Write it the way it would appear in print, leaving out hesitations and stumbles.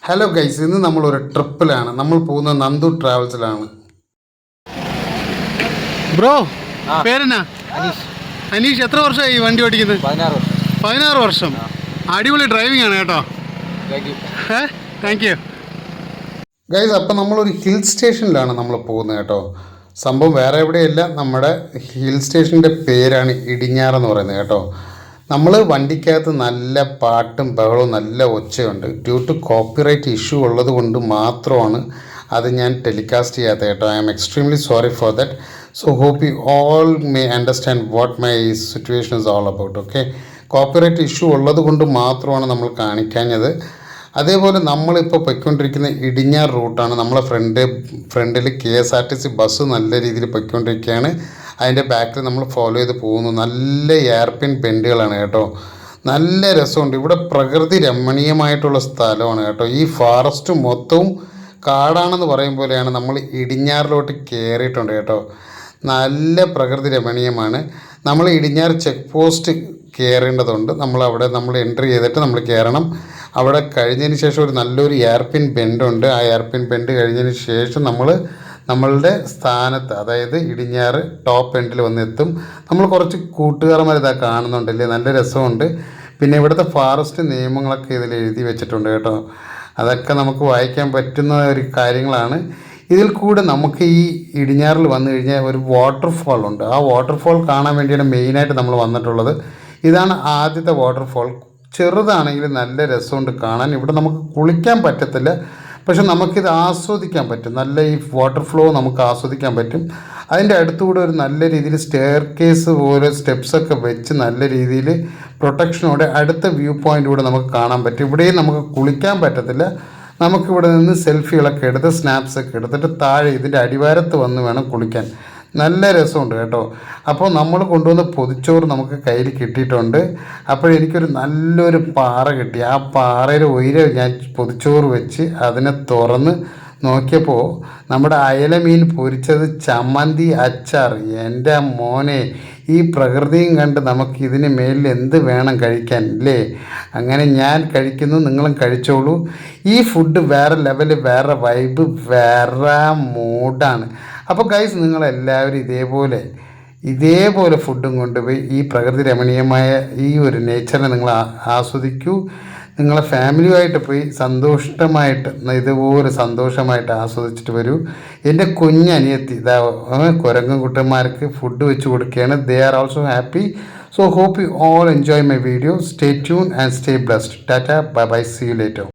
Hello guys, ഇന്ന് നമ്മളൊരു ട്രിപ്പിലാണ്. നമ്മൾ പോകുന്നത് നന്ദു ട്രാവൽസിലാണ്. ബ്രോ, പേരെന്നാ? അനീഷ്. എത്ര വർഷമായി വണ്ടി ഓടിക്കുന്നത്? 16 വർഷം. അടിപൊളി ഡ്രൈവിംഗ് ആണ് കേട്ടോ. Thank you guys. അപ്പം നമ്മളൊരു ഹിൽ സ്റ്റേഷനിലാണ് നമ്മൾ പോകുന്നത് കേട്ടോ. സംഭവം വേറെ എവിടെയല്ല, നമ്മുടെ ഹിൽ സ്റ്റേഷൻ്റെ പേരാണ് ഇടിഞ്ഞാറെന്ന് പറയുന്നത് കേട്ടോ. നമ്മൾ വണ്ടിക്കകത്ത് നല്ല പാട്ടും ബഹളവും നല്ല ഒച്ചയുണ്ട്. ഡ്യൂ ടു കോപ്പിറൈറ്റ് ഇഷ്യൂ ഉള്ളത് കൊണ്ട് മാത്രമാണ് അത് ഞാൻ ടെലികാസ്റ്റ് ചെയ്യാത്തത് കേട്ടോ. I am extremely sorry for that. So hope you all may understand what my situation is all about. Okay, copyright issue ഉള്ളത് കൊണ്ട് മാത്രമാണ് നമ്മൾ കാണിക്കാഞ്ഞത്. അതേപോലെ നമ്മളിപ്പോൾ പൊയ്ക്കൊണ്ടിരിക്കുന്ന ഇടിഞ്ഞാർ റൂട്ടാണ്. നമ്മളെ ഫ്രണ്ടിൽ KSRTC ബസ് നല്ല രീതിയിൽ പൊയ്ക്കൊണ്ടിരിക്കുകയാണ്. അതിൻ്റെ ബാക്കിൽ നമ്മൾ ഫോളോ ചെയ്ത് പോകുന്നു. നല്ല എയർപിൻ ബെൻഡുകളാണ് കേട്ടോ. നല്ല രസമുണ്ട്. ഇവിടെ പ്രകൃതി രമണീയമായിട്ടുള്ള സ്ഥലമാണ് കേട്ടോ. ഈ ഫോറസ്റ്റ് മൊത്തവും കാടാണെന്ന് പറയും പോലെയാണ്. നമ്മൾ ഇടിഞ്ഞാറിലോട്ട് കയറിയിട്ടുണ്ട് കേട്ടോ. നല്ല പ്രകൃതി രമണീയമാണ്. നമ്മൾ ഇടിഞ്ഞാർ ചെക്ക് പോസ്റ്റ് കയറേണ്ടതുണ്ട്. നമ്മൾ എൻട്രി ചെയ്തിട്ട് നമ്മൾ കയറണം. അവിടെ കഴിഞ്ഞതിന് ശേഷം ഒരു നല്ലൊരു എയർപിൻ ബെൻഡുണ്ട്. ആ എയർപിൻ ബെൻഡ് കഴിഞ്ഞതിന് ശേഷം നമ്മളുടെ സ്ഥാനത്ത്, അതായത് ഇടിഞ്ഞാറ് ടോപ്പ് എൻഡിൽ വന്നെത്തും. നമ്മൾ കുറച്ച് കൂട്ടുകാരന്മാർ ഇതാ കാണുന്നുണ്ടല്ലേ, നല്ല രസമുണ്ട്. പിന്നെ ഇവിടുത്തെ ഫോറസ്റ്റ് നിയമങ്ങളൊക്കെ ഇതിൽ എഴുതി വെച്ചിട്ടുണ്ട് കേട്ടോ. അതൊക്കെ നമുക്ക് വായിക്കാൻ പറ്റുന്ന ഒരു കാര്യങ്ങളാണ്. ഇതിൽ കൂടെ നമുക്ക് ഈ ഇടിഞ്ഞാറിൽ വന്നു കഴിഞ്ഞാൽ ഒരു വാട്ടർഫാൾ ഉണ്ട്. ആ വാട്ടർഫാൾ കാണാൻ വേണ്ടിയാണ് മെയിനായിട്ട് നമ്മൾ വന്നിട്ടുള്ളത്. ഇതാണ് ആദ്യത്തെ വാട്ടർഫാൾ. ചെറുതാണെങ്കിൽ നല്ല രസമുണ്ട് കാണാൻ. ഇവിടെ നമുക്ക് കുളിക്കാൻ പറ്റത്തില്ല, പക്ഷെ നമുക്കിത് ആസ്വദിക്കാൻ പറ്റും. നല്ല ഈ വാട്ടർ ഫ്ലോ നമുക്ക് ആസ്വദിക്കാൻ പറ്റും. അതിൻ്റെ അടുത്തുകൂടെ ഒരു നല്ല രീതിയിൽ സ്റ്റെയർ കേസ് പോലെ സ്റ്റെപ്സൊക്കെ വെച്ച് നല്ല രീതിയിൽ പ്രൊട്ടക്ഷനോടെ അടുത്ത വ്യൂ പോയിൻ്റിലൂടെ നമുക്ക് കാണാൻ പറ്റും. ഇവിടെയും നമുക്ക് കുളിക്കാൻ പറ്റത്തില്ല. നമുക്കിവിടെ നിന്ന് സെൽഫികളൊക്കെ എടുത്ത് സ്നാപ്സൊക്കെ എടുത്തിട്ട് താഴെ ഇതിൻ്റെ അടിവാരത്ത് വന്ന് വേണം കുളിക്കാൻ. നല്ല രസമുണ്ട് കേട്ടോ. അപ്പോൾ നമ്മൾ കൊണ്ടുവന്ന പൊതിച്ചോറ് നമുക്ക് കയ്യിൽ കിട്ടിയിട്ടുണ്ട്. അപ്പോഴെനിക്കൊരു നല്ലൊരു പാറ കിട്ടി. ആ പാറയുടെ ഉയരെ ഞാൻ പൊതിച്ചോറ് വെച്ച് അതിനെ തുറന്ന് നോക്കിയപ്പോൾ നമ്മുടെ അയല മീൻ പൊരിച്ചത്, ചമ്മന്തി, അച്ചാർ. എൻ്റെ മോനെ, ഈ പ്രകൃതിയും കണ്ട് നമുക്ക് ഇതിന് മേലിൽ എന്ത് വേണം കഴിക്കാൻ അല്ലേ? അങ്ങനെ ഞാൻ കഴിക്കുന്നു, നിങ്ങളും കഴിച്ചോളൂ. ഈ ഫുഡ് വേറെ ലെവല്, വേറെ വൈബ്, വേറെ മൂഡാണ്. അപ്പോൾ ഗൈസ്, നിങ്ങളെല്ലാവരും ഇതേപോലെ ഫുഡും കൊണ്ടുപോയി ഈ പ്രകൃതി രമണീയമായ ഈ ഒരു നേച്ചറിനെ നിങ്ങൾ ആസ്വദിക്കൂ. നിങ്ങളെ ഫാമിലിയുമായിട്ട് പോയി ഇതുപോലെ സന്തോഷമായിട്ട് ആസ്വദിച്ചിട്ട് വരൂ. എൻ്റെ കുഞ്ഞനിയത്തി ഇതാ കുരങ്ങൻ കുട്ടന്മാർക്ക് ഫുഡ് വെച്ച് കൊടുക്കുകയാണ്. They are also happy. So hope you all enjoy my video. Stay tune and stay blessed. Tata, bye bye, see you later.